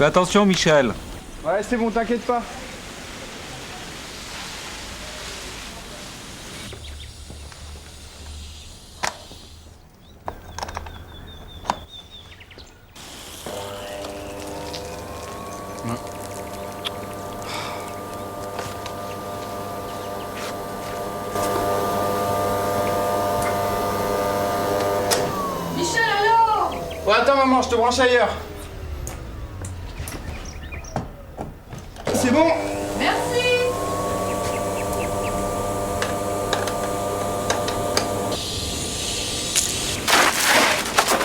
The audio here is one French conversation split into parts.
Fais attention, Michel. Ouais, c'est bon, t'inquiète pas. Michel, alors? Ouais, attends maman, je te branche ailleurs. C'est bon? Merci.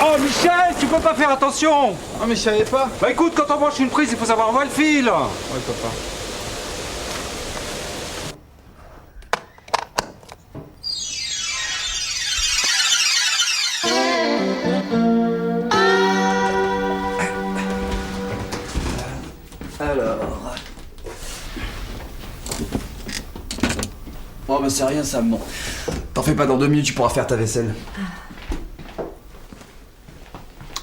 Oh, Michel, tu peux pas faire attention. Ah mais je savais pas. Bah écoute, quand on branche une prise, il faut savoir où va le fil. Ouais papa. Alors... Oh bah c'est rien ça, bon. T'en fais pas, dans 2 minutes tu pourras faire ta vaisselle.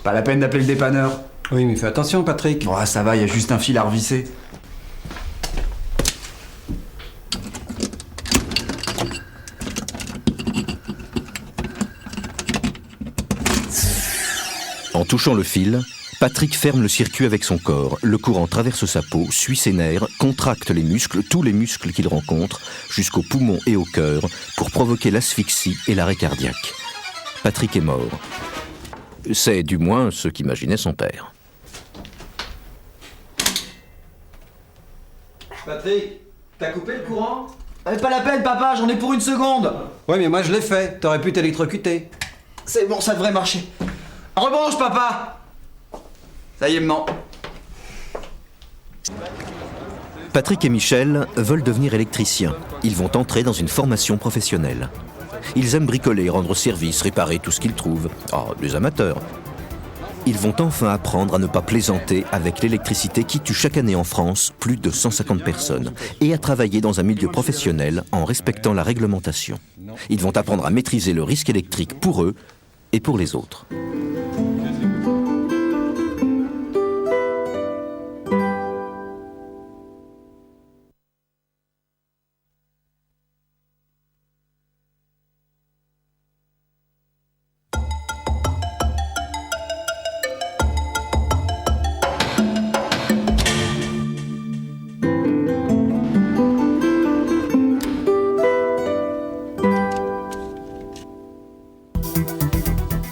Pas la peine d'appeler le dépanneur. Oui, mais fais attention, Patrick. Oh ça va, y a juste un fil à revisser. En touchant le fil, Patrick ferme le circuit avec son corps. Le courant traverse sa peau, suit ses nerfs, contracte les muscles, tous les muscles qu'il rencontre, jusqu'aux poumons et au cœur, pour provoquer l'asphyxie et l'arrêt cardiaque. Patrick est mort. C'est du moins ce qu'imaginait son père. Patrick, t'as coupé le courant? Pas la peine papa, j'en ai pour 1 seconde. Ouais, mais moi je l'ai fait. T'aurais pu t'électrocuter. C'est bon, ça devrait marcher. Rebranche papa. Ça y est, maman. Patrick et Michel veulent devenir électriciens. Ils vont entrer dans une formation professionnelle. Ils aiment bricoler, rendre service, réparer tout ce qu'ils trouvent. Oh, des amateurs. Ils vont enfin apprendre à ne pas plaisanter avec l'électricité qui tue chaque année en France plus de 150 personnes et à travailler dans un milieu professionnel en respectant la réglementation. Ils vont apprendre à maîtriser le risque électrique pour eux et pour les autres.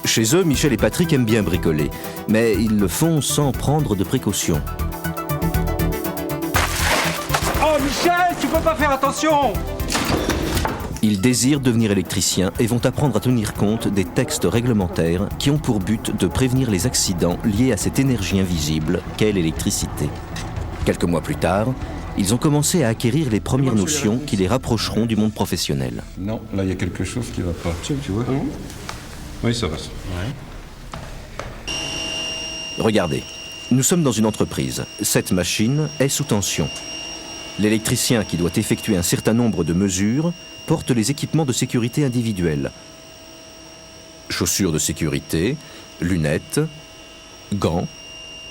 Chez eux, Michel et Patrick aiment bien bricoler, mais ils le font sans prendre de précautions. Oh, Michel, tu peux pas faire attention. Ils désirent devenir électriciens et vont apprendre à tenir compte des textes réglementaires qui ont pour but de prévenir les accidents liés à cette énergie invisible qu'est l'électricité. Quelques mois plus tard, ils ont commencé à acquérir les premières notions qui les rapprocheront du monde professionnel. Non, là il y a quelque chose qui va pas. Tu vois? Oui, ça va. Regardez, nous sommes dans une entreprise. Cette machine est sous tension. L'électricien qui doit effectuer un certain nombre de mesures porte les équipements de sécurité individuels. Chaussures de sécurité, lunettes, gants.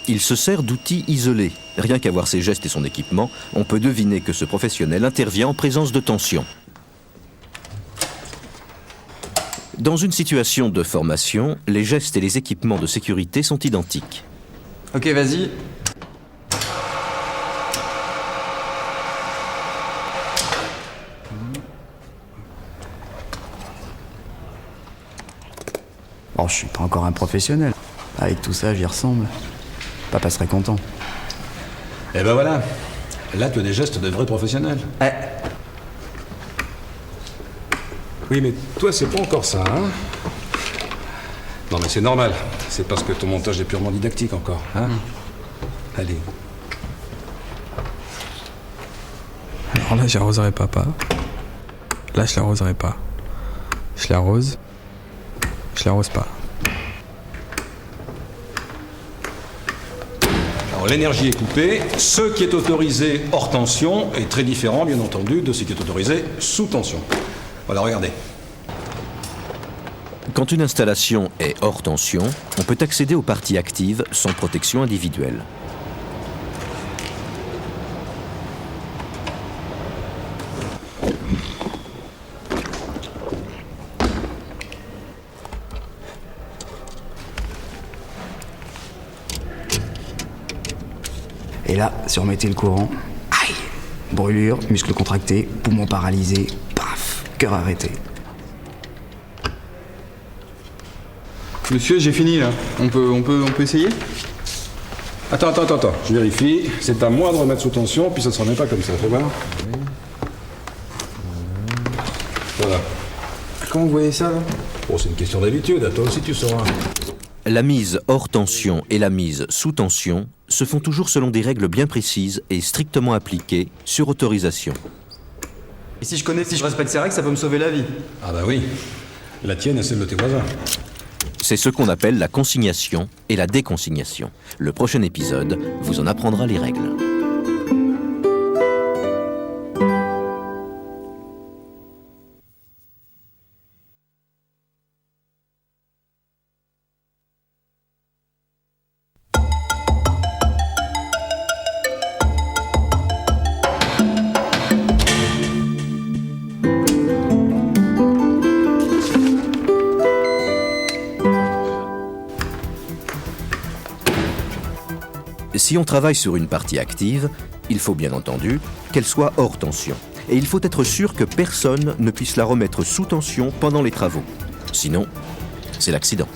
Il se sert d'outils isolés. Rien qu'à voir ses gestes et son équipement, on peut deviner que ce professionnel intervient en présence de tension. Dans une situation de formation, les gestes et les équipements de sécurité sont identiques. Ok, vas-y. Oh, je suis pas encore un professionnel. Avec tout ça, j'y ressemble. Papa serait content. Et ben voilà. Là, tu as des gestes de vrais professionnels. Eh. Oui, mais toi, c'est pas encore ça, hein? Non, mais c'est normal. C'est parce que ton montage est purement didactique encore, hein? Allez. Alors là, j'arroserai papa. Là, je l'arroserai pas. Je l'arrose. Je l'arrose pas. Alors, l'énergie est coupée. Ce qui est autorisé hors tension est très différent, bien entendu, de ce qui est autorisé sous tension. Voilà, regardez. Quand une installation est hors tension, on peut accéder aux parties actives sans protection individuelle. là, si on mettait le courant, aïe, brûlure, muscles contractés, poumons paralysés, paf, cœur arrêté. Monsieur, j'ai fini là. On peut essayer? Attends, je vérifie. C'est à moi de remettre sous tension, puis ça ne se remet pas comme ça, fais voir. Voilà. Comment vous voyez ça là? Bon, c'est une question d'habitude, à toi aussi tu sauras. La mise hors tension et la mise sous tension se font toujours selon des règles bien précises et strictement appliquées sur autorisation. Et si je respecte ces règles, ça peut me sauver la vie. Ah bah oui. La tienne et celle de tes voisins. C'est ce qu'on appelle la consignation et la déconsignation. Le prochain épisode vous en apprendra les règles. Si on travaille sur une partie active, il faut bien entendu qu'elle soit hors tension. Et il faut être sûr que personne ne puisse la remettre sous tension pendant les travaux. Sinon, c'est l'accident.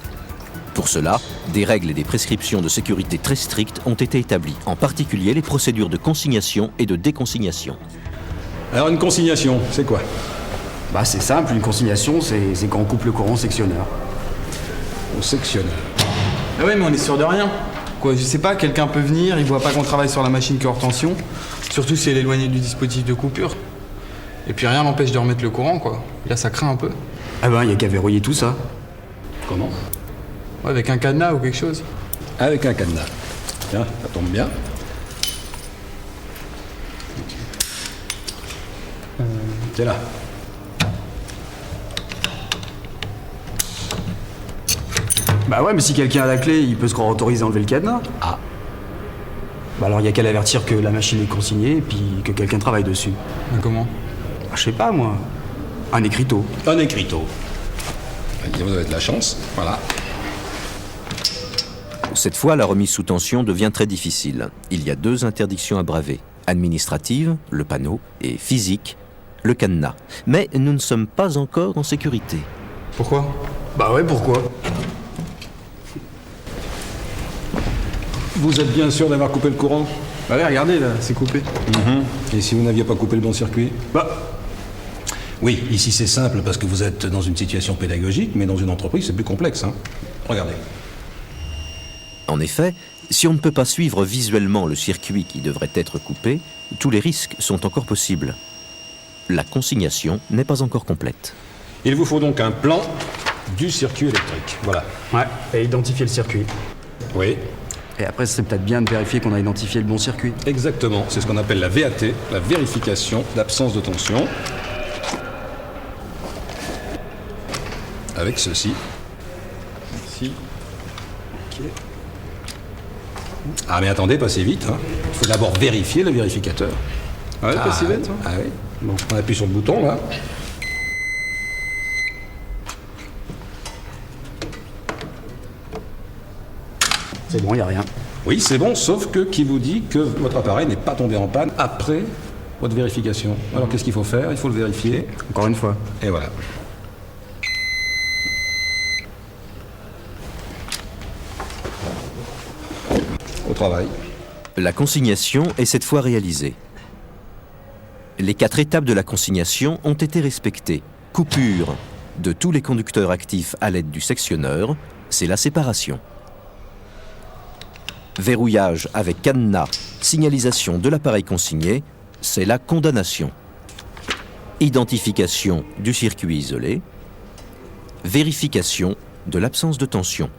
Pour cela, des règles et des prescriptions de sécurité très strictes ont été établies, en particulier les procédures de consignation et de déconsignation. Alors une consignation, c'est quoi? Bah c'est simple, une consignation, c'est quand on coupe le courant au sectionneur. Au sectionneur. Ah ouais, mais on est sûr de rien. Quoi, je sais pas, quelqu'un peut venir, il voit pas qu'on travaille sur la machine qui est hors tension, surtout si elle est éloignée du dispositif de coupure. Et puis rien n'empêche de remettre le courant, quoi. Là, ça craint un peu. Ah ben, y a qu'à verrouiller tout ça. Comment? Ouais, avec un cadenas ou quelque chose. Avec un cadenas. Tiens, ça tombe bien. C'est là. Bah ouais, mais si quelqu'un a la clé, il peut se croire autorisé à enlever le cadenas. Ah. Bah alors y a qu'à l'avertir que la machine est consignée et puis que quelqu'un travaille dessus. Mais comment? Bah, je sais pas moi, un écriteau. Un écriteau. Vous avez de la chance, voilà. Cette fois, la remise sous tension devient très difficile. Il y a 2 interdictions à braver. Administrative, le panneau, et physique, le cadenas. Mais nous ne sommes pas encore en sécurité. Pourquoi? Bah ouais, pourquoi? Vous êtes bien sûr d'avoir coupé le courant? Bah ouais, regardez là, c'est coupé. Et si vous n'aviez pas coupé le bon circuit? Bah, Oui, ici c'est simple parce que vous êtes dans une situation pédagogique, mais dans une entreprise c'est plus complexe, hein. Regardez. En effet, si on ne peut pas suivre visuellement le circuit qui devrait être coupé, tous les risques sont encore possibles. La consignation n'est pas encore complète. Il vous faut donc un plan du circuit électrique, voilà. ouais, et identifier le circuit. Oui, Et après, ce serait peut-être bien de vérifier qu'on a identifié le bon circuit. exactement. C'est ce qu'on appelle la VAT, la vérification d'absence de tension. Avec ceci. Si. Ok. Ah mais attendez, passez vite, hein. Il faut d'abord vérifier le vérificateur. Ouais, pas si bête, hein. Ah oui. Bon, on appuie sur le bouton là. C'est bon, y a rien. Oui, c'est bon, sauf que qui vous dit que votre appareil n'est pas tombé en panne après votre vérification. Alors qu'est-ce qu'il faut faire? Il faut le vérifier. Encore une fois. Et voilà. Au travail. La consignation est cette fois réalisée. Les 4 étapes de la consignation ont été respectées. Coupure de tous les conducteurs actifs à l'aide du sectionneur, c'est la séparation. Verrouillage avec cadenas, signalisation de l'appareil consigné, c'est la condamnation. Identification du circuit isolé. Vérification de l'absence de tension.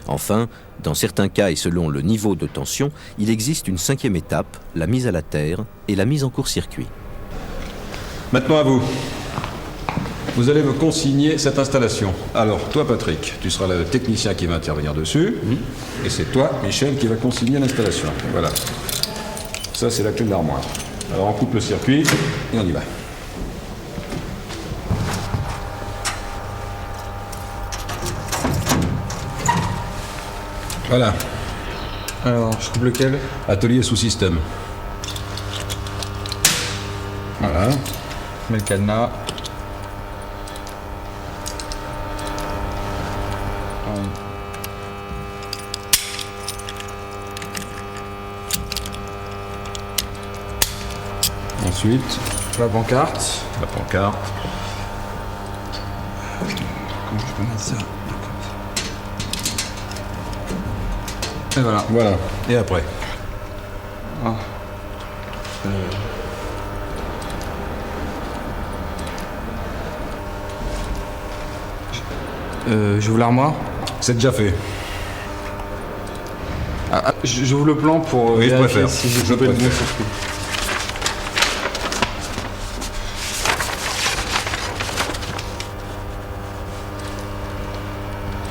Enfin, dans certains cas et selon le niveau de tension, il existe une 5e étape, la mise à la terre et la mise en court-circuit. Maintenant à vous. Vous allez me consigner cette installation. Alors, toi Patrick, tu seras le technicien qui va intervenir dessus. Et c'est toi, Michel, qui va consigner l'installation. Voilà. Ça, c'est la clé de l'armoire. Alors, on coupe le circuit et on y va. Voilà. Alors, je coupe lequel? Atelier sous système. Voilà. Je mets le cadenas. Ensuite, La pancarte. la pancarte. Comment je peux mettre ça? Et voilà. Voilà. Et après? J'ouvre l'armoire. C'est déjà fait. J'ouvre le plan pour Oui, je vérifier préfère. si j'ai Je coupé le bon préfère. circuit.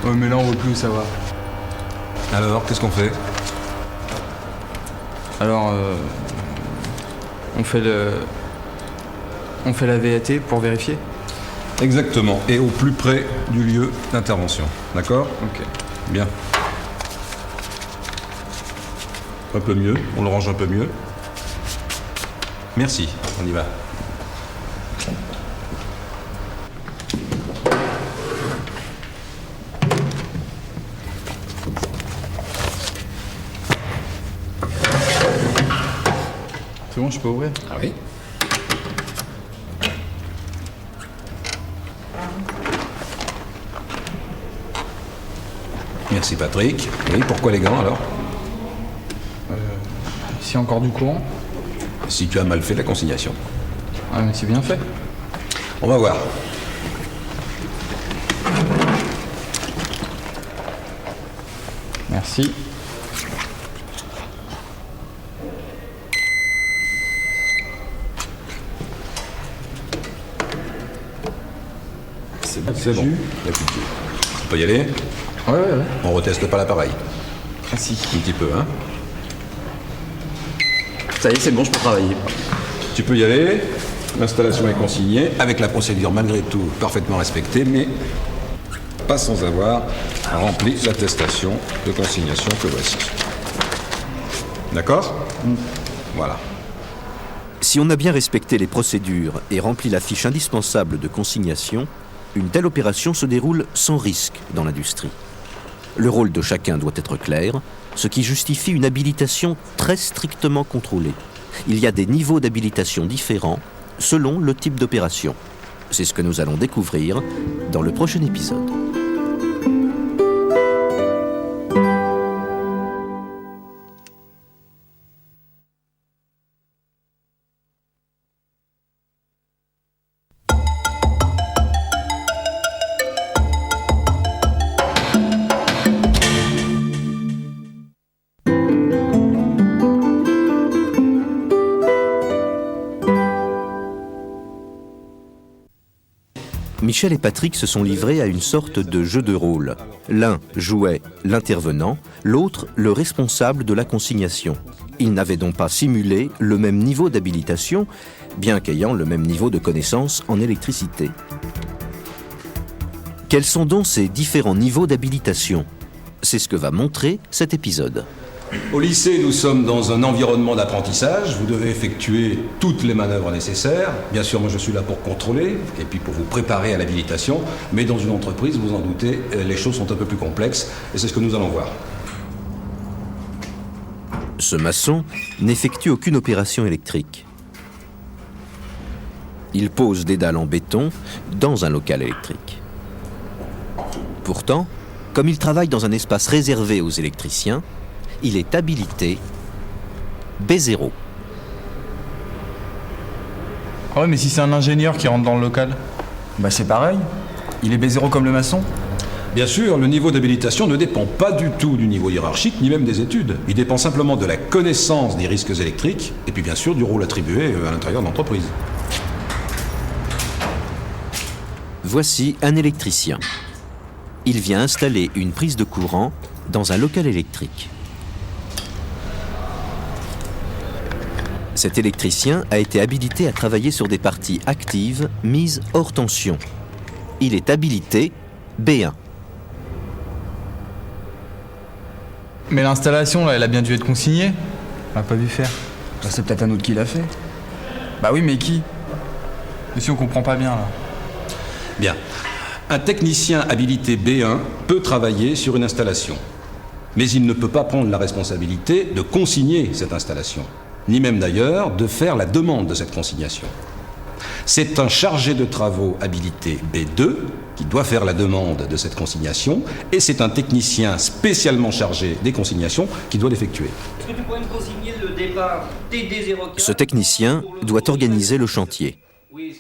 Ouais, mais là on voit plus où ça va. Alors, qu'est-ce qu'on fait? Alors, on fait la VAT pour vérifier. Exactement. Et au plus près du lieu d'intervention. D'accord? Ok. Bien. Un peu mieux. On le range un peu mieux. Merci. On y va. C'est bon, je peux ouvrir? Ah oui? Merci Patrick. Oui, pourquoi les gants alors? Ici encore du courant. Si tu as mal fait la consignation. Ah mais c'est bien fait. On va voir. Merci. C'est bon. Il n'y a plus de jus. On peut y aller? Ouais. On reteste pas l'appareil. Ah si. Un petit peu, hein? Ça y est, c'est bon, je peux travailler. Tu peux y aller. L'installation est consignée, avec la procédure malgré tout parfaitement respectée, mais pas sans avoir rempli l'attestation de consignation que voici. D'accord? Voilà. Si on a bien respecté les procédures et rempli la fiche indispensable de consignation, une telle opération se déroule sans risque dans l'industrie. Le rôle de chacun doit être clair, ce qui justifie une habilitation très strictement contrôlée. Il y a des niveaux d'habilitation différents selon le type d'opération. C'est ce que nous allons découvrir dans le prochain épisode. Michel et Patrick se sont livrés à une sorte de jeu de rôle. L'un jouait l'intervenant, l'autre le responsable de la consignation. Ils n'avaient donc pas simulé le même niveau d'habilitation, bien qu'ayant le même niveau de connaissance en électricité. Quels sont donc ces différents niveaux d'habilitation? C'est ce que va montrer cet épisode. Au lycée, nous sommes dans un environnement d'apprentissage. Vous devez effectuer toutes les manœuvres nécessaires. Bien sûr, moi je suis là pour contrôler et puis pour vous préparer à l'habilitation. Mais dans une entreprise, vous en doutez, les choses sont un peu plus complexes et c'est ce que nous allons voir. Ce maçon n'effectue aucune opération électrique. Il pose des dalles en béton dans un local électrique. Pourtant, comme il travaille dans un espace réservé aux électriciens, il est habilité B0. Ah ouais, mais si c'est un ingénieur qui rentre dans le local? Bah c'est pareil. Il est B0 comme le maçon. Bien sûr, le niveau d'habilitation ne dépend pas du tout du niveau hiérarchique, ni même des études. Il dépend simplement de la connaissance des risques électriques, et puis bien sûr du rôle attribué à l'intérieur de l'entreprise. Voici un électricien. Il vient installer une prise de courant dans un local électrique. Cet électricien a été habilité à travailler sur des parties actives mises hors tension. Il est habilité B1. Mais l'installation, là, elle a bien dû être consignée. On l'a pas vu faire. Bah, c'est peut-être un autre qui l'a fait. Bah oui, mais qui? Monsieur, on comprend pas bien, là. Bien. Un technicien habilité B1 peut travailler sur une installation. Mais il ne peut pas prendre la responsabilité de consigner cette installation, ni même d'ailleurs de faire la demande de cette consignation. C'est un chargé de travaux habilité B2 qui doit faire la demande de cette consignation, et c'est un technicien spécialement chargé des consignations qui doit l'effectuer. Est-ce que tu pourrais me consigner le départ TD04 ? Ce technicien doit organiser le chantier.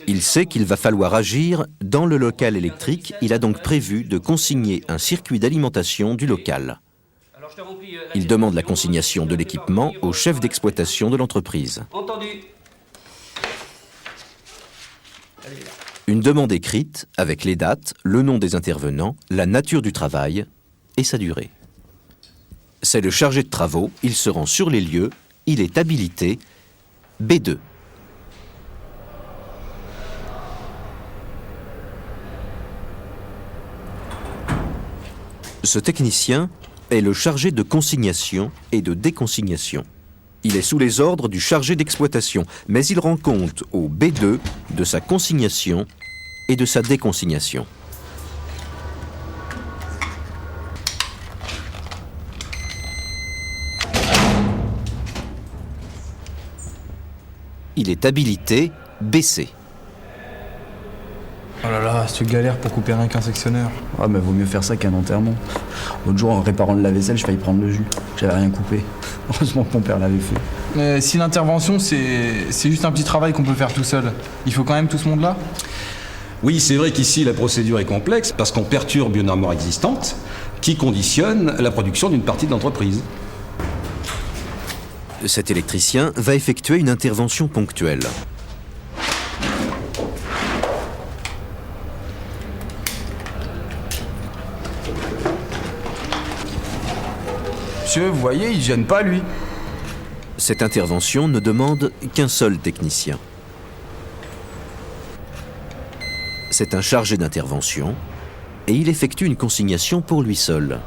Il sait qu'il va falloir agir dans le local électrique. Il a donc prévu de consigner un circuit d'alimentation du local. Alors, je te remplis, Il demande la consignation de l'équipement au chef d'exploitation de l'entreprise. Entendu. Une demande écrite avec les dates, le nom des intervenants, la nature du travail et sa durée. C'est le chargé de travaux, il se rend sur les lieux, il est habilité B2. Ce technicien est le chargé de consignation et de déconsignation. Il est sous les ordres du chargé d'exploitation, mais il rend compte au B2 de sa consignation et de sa déconsignation. Il est habilité BC. Oh là là, c'est une galère pour couper rien qu'un sectionneur. Ah, mais vaut mieux faire ça qu'un enterrement. L'autre jour, en réparant le lave-vaisselle, je failli prendre le jus. J'avais rien coupé. Heureusement que mon père l'avait fait. Mais si l'intervention, c'est juste un petit travail qu'on peut faire tout seul, il faut quand même tout ce monde-là? Oui, c'est vrai qu'ici la procédure est complexe parce qu'on perturbe une armoire existante qui conditionne la production d'une partie de l'entreprise. Cet électricien va effectuer une intervention ponctuelle. Monsieur, vous voyez, il gêne pas, lui. Cette intervention ne demande qu'un seul technicien. C'est un chargé d'intervention et il effectue une consignation pour lui seul.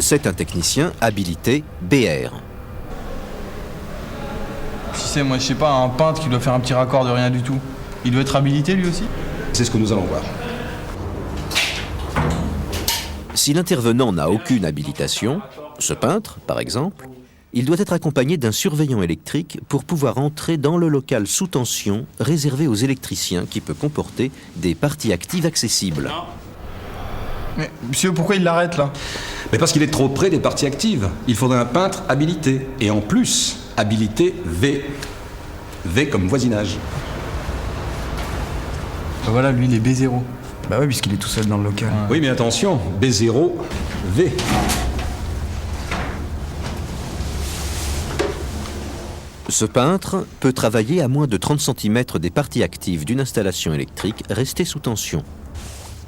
C'est un technicien habilité BR. Si c'est, moi, je sais pas, un peintre qui doit faire un petit raccord de rien du tout, il doit être habilité, lui aussi? C'est ce que nous allons voir. Si l'intervenant n'a aucune habilitation, ce peintre, par exemple, il doit être accompagné d'un surveillant électrique pour pouvoir entrer dans le local sous tension réservé aux électriciens qui peut comporter des parties actives accessibles. Mais, monsieur, pourquoi il l'arrête, là? Mais parce qu'il est trop près des parties actives. Il faudrait un peintre habilité. Et en plus, habilité V. V comme voisinage. Ben voilà, lui, il est B0. Bah ouais, puisqu'il est tout seul dans le local. Oui, mais attention, B0, V. Ce peintre peut travailler à moins de 30 cm des parties actives d'une installation électrique restée sous tension.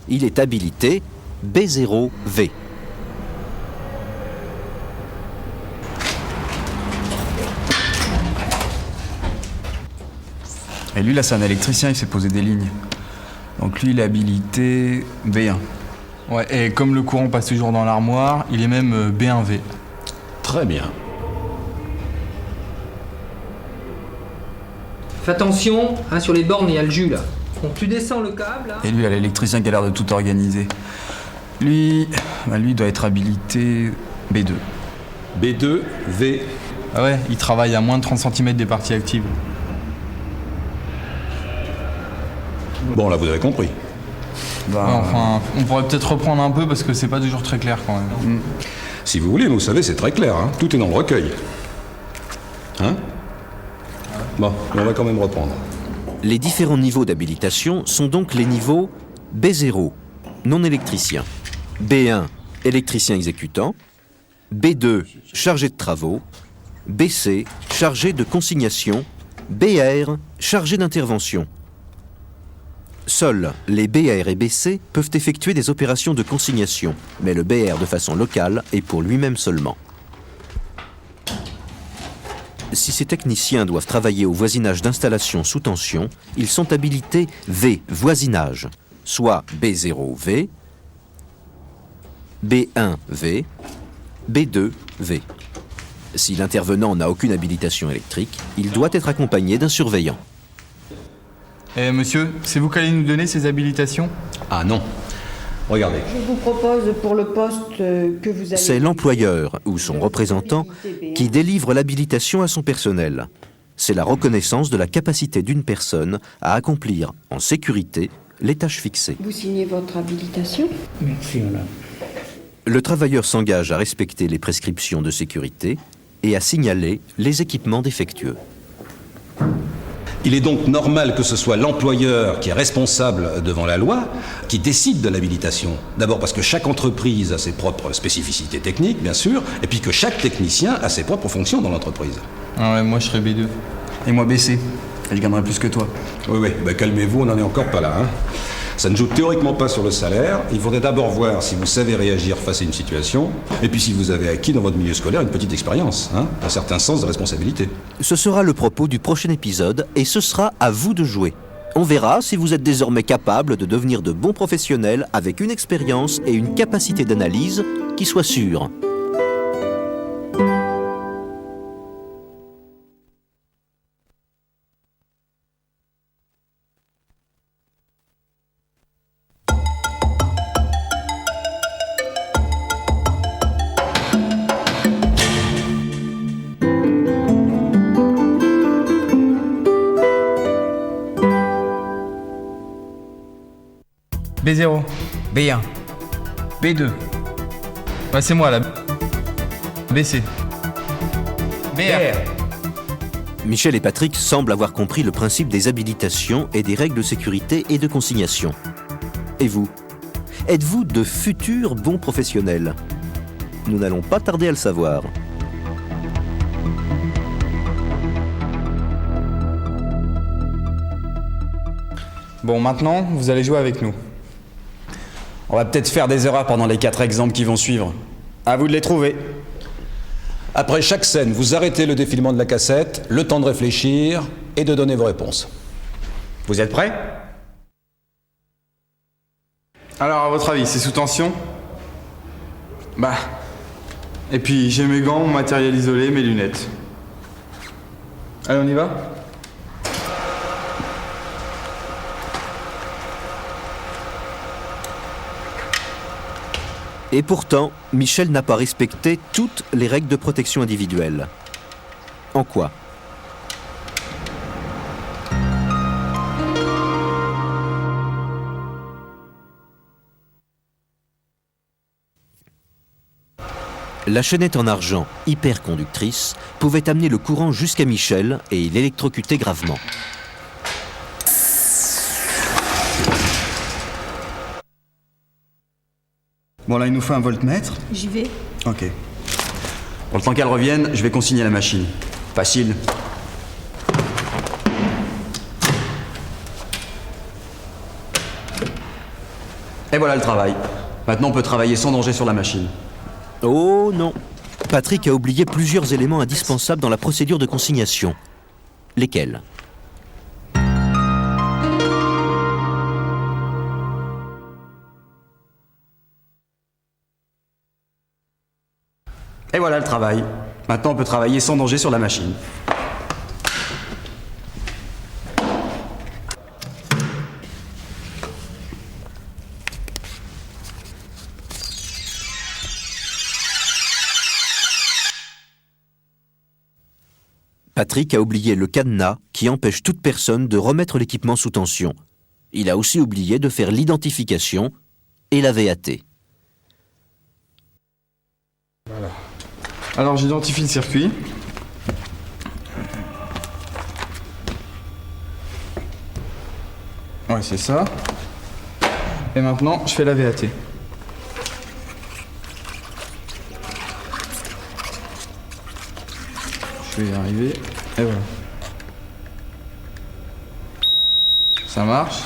Il est habilité B0V. Et lui, là, c'est un électricien, il s'est posé des lignes. Donc lui, il est habilité B1. Ouais, et comme le courant passe toujours dans l'armoire, il est même B1V. Très bien. Fais attention, hein, sur les bornes, il y a le jus là. Donc tu descends le câble là. Et lui, il a l'électricien qui a l'air de tout organiser. Lui, il doit être habilité B2. B2, V. Ah ouais, il travaille à moins de 30 cm des parties actives. Bon, là, vous avez compris. Bah, Ouais, enfin, on pourrait peut-être reprendre un peu parce que c'est pas toujours très clair quand même. Si vous voulez, vous savez, c'est très clair. Hein. Tout est dans le recueil. Hein? Bon, on va quand même reprendre. Les différents niveaux d'habilitation sont donc les niveaux B0, non électricien, B1, électricien exécutant, B2, chargé de travaux, BC, chargé de consignation, BR, chargé d'intervention. Seuls les BR et BC peuvent effectuer des opérations de consignation, mais le BR de façon locale et pour lui-même seulement. Si ces techniciens doivent travailler au voisinage d'installations sous tension, ils sont habilités V, voisinage, soit B0V, B1V, B2V. Si l'intervenant n'a aucune habilitation électrique, il doit être accompagné d'un surveillant. Eh monsieur, c'est vous qui allez nous donner ces habilitations? Ah non. Regardez. Je vous propose pour le poste que vous allez... C'est l'employeur ou son représentant qui délivre l'habilitation à son personnel. C'est la reconnaissance de la capacité d'une personne à accomplir en sécurité les tâches fixées. Vous signez votre habilitation? Merci, madame. Le travailleur s'engage à respecter les prescriptions de sécurité et à signaler les équipements défectueux. Il est donc normal que ce soit l'employeur qui est responsable devant la loi qui décide de l'habilitation. D'abord parce que chaque entreprise a ses propres spécificités techniques, bien sûr, et puis que chaque technicien a ses propres fonctions dans l'entreprise. Ah ouais, moi je serais B2. Et moi BC. Et je gagnerai plus que toi. Oui, bah calmez-vous, on n'en est encore pas là. Ça ne joue théoriquement pas sur le salaire. Il faudrait d'abord voir si vous savez réagir face à une situation, et puis si vous avez acquis dans votre milieu scolaire une petite expérience, un certain sens de responsabilité. Ce sera le propos du prochain épisode et ce sera à vous de jouer. On verra si vous êtes désormais capable de devenir de bons professionnels avec une expérience et une capacité d'analyse qui soit sûre. B0, B1. B2. Ouais, c'est moi là. BC. BR. Michel et Patrick semblent avoir compris le principe des habilitations et des règles de sécurité et de consignation. Et vous? Êtes-vous de futurs bons professionnels? Nous n'allons pas tarder à le savoir. Bon, maintenant, vous allez jouer avec nous. On va peut-être faire des erreurs pendant les 4 exemples qui vont suivre. À vous de les trouver. Après chaque scène, vous arrêtez le défilement de la cassette, le temps de réfléchir et de donner vos réponses. Vous êtes prêts? Alors, à votre avis, c'est sous tension? Bah. Et puis, j'ai mes gants, mon matériel isolé, mes lunettes. Allez, on y va? Et pourtant, Michel n'a pas respecté toutes les règles de protection individuelle. En quoi? La chaînette en argent, hyperconductrice, pouvait amener le courant jusqu'à Michel et l'électrocuter gravement. Bon, là, il nous faut un voltmètre. J'y vais. Ok. Pour le temps qu'elle revienne, je vais consigner la machine. Facile. Et voilà le travail. Maintenant, on peut travailler sans danger sur la machine. Oh non! Patrick a oublié plusieurs éléments indispensables dans la procédure de consignation. Lesquels? Et voilà le travail. Maintenant, on peut travailler sans danger sur la machine. Patrick a oublié le cadenas qui empêche toute personne de remettre l'équipement sous tension. Il a aussi oublié de faire l'identification et la VAT. Voilà. Alors j'identifie le circuit. Ouais, c'est ça. Et maintenant, je fais la VAT. Je vais y arriver. Et voilà. Ça marche.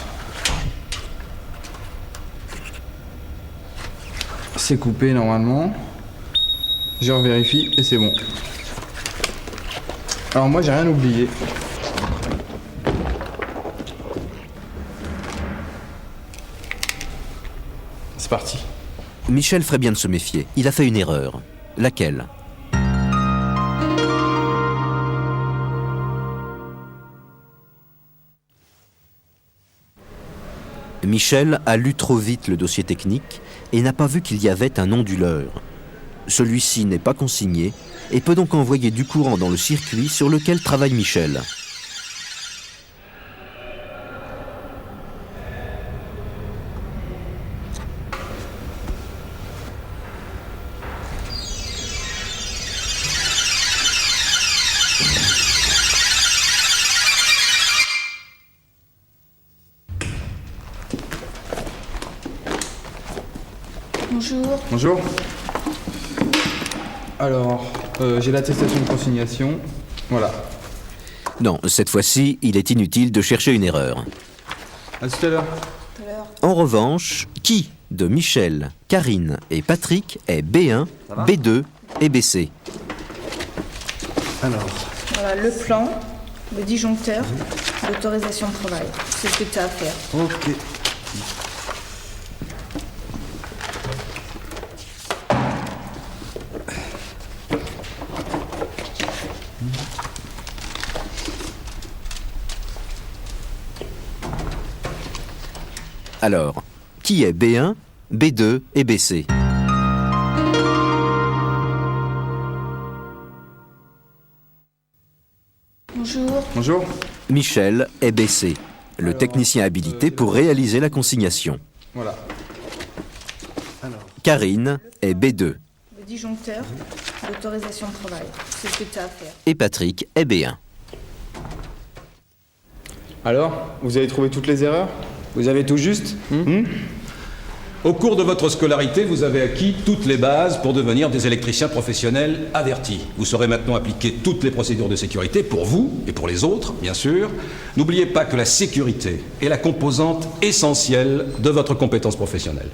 C'est coupé normalement. Je revérifie et c'est bon. Alors moi j'ai rien oublié. C'est parti. Michel ferait bien de se méfier. Il a fait une erreur. Laquelle? Michel a lu trop vite le dossier technique et n'a pas vu qu'il y avait un onduleur. Celui-ci n'est pas consigné et peut donc envoyer du courant dans le circuit sur lequel travaille Michel. Bonjour. Bonjour. Alors, j'ai l'attestation de consignation. Voilà. Non, cette fois-ci, il est inutile de chercher une erreur. À tout à l'heure. En revanche, qui de Michel, Karine et Patrick est B1, B2 et BC? Alors. Voilà le plan, le disjoncteur, l'autorisation de travail. C'est ce que tu as à faire. Ok. Alors, qui est B1, B2 et BC? Bonjour. Bonjour. Michel est BC, le technicien habilité pour réaliser la consignation. Voilà. Karine est B2 Le disjoncteur, l'autorisation de travail. C'est ce que tu as à faire. et Patrick est B1. Alors, vous avez trouvé toutes les erreurs? Vous avez tout juste? Au cours de votre scolarité, vous avez acquis toutes les bases pour devenir des électriciens professionnels avertis. Vous saurez maintenant appliquer toutes les procédures de sécurité pour vous et pour les autres, bien sûr. N'oubliez pas que la sécurité est la composante essentielle de votre compétence professionnelle.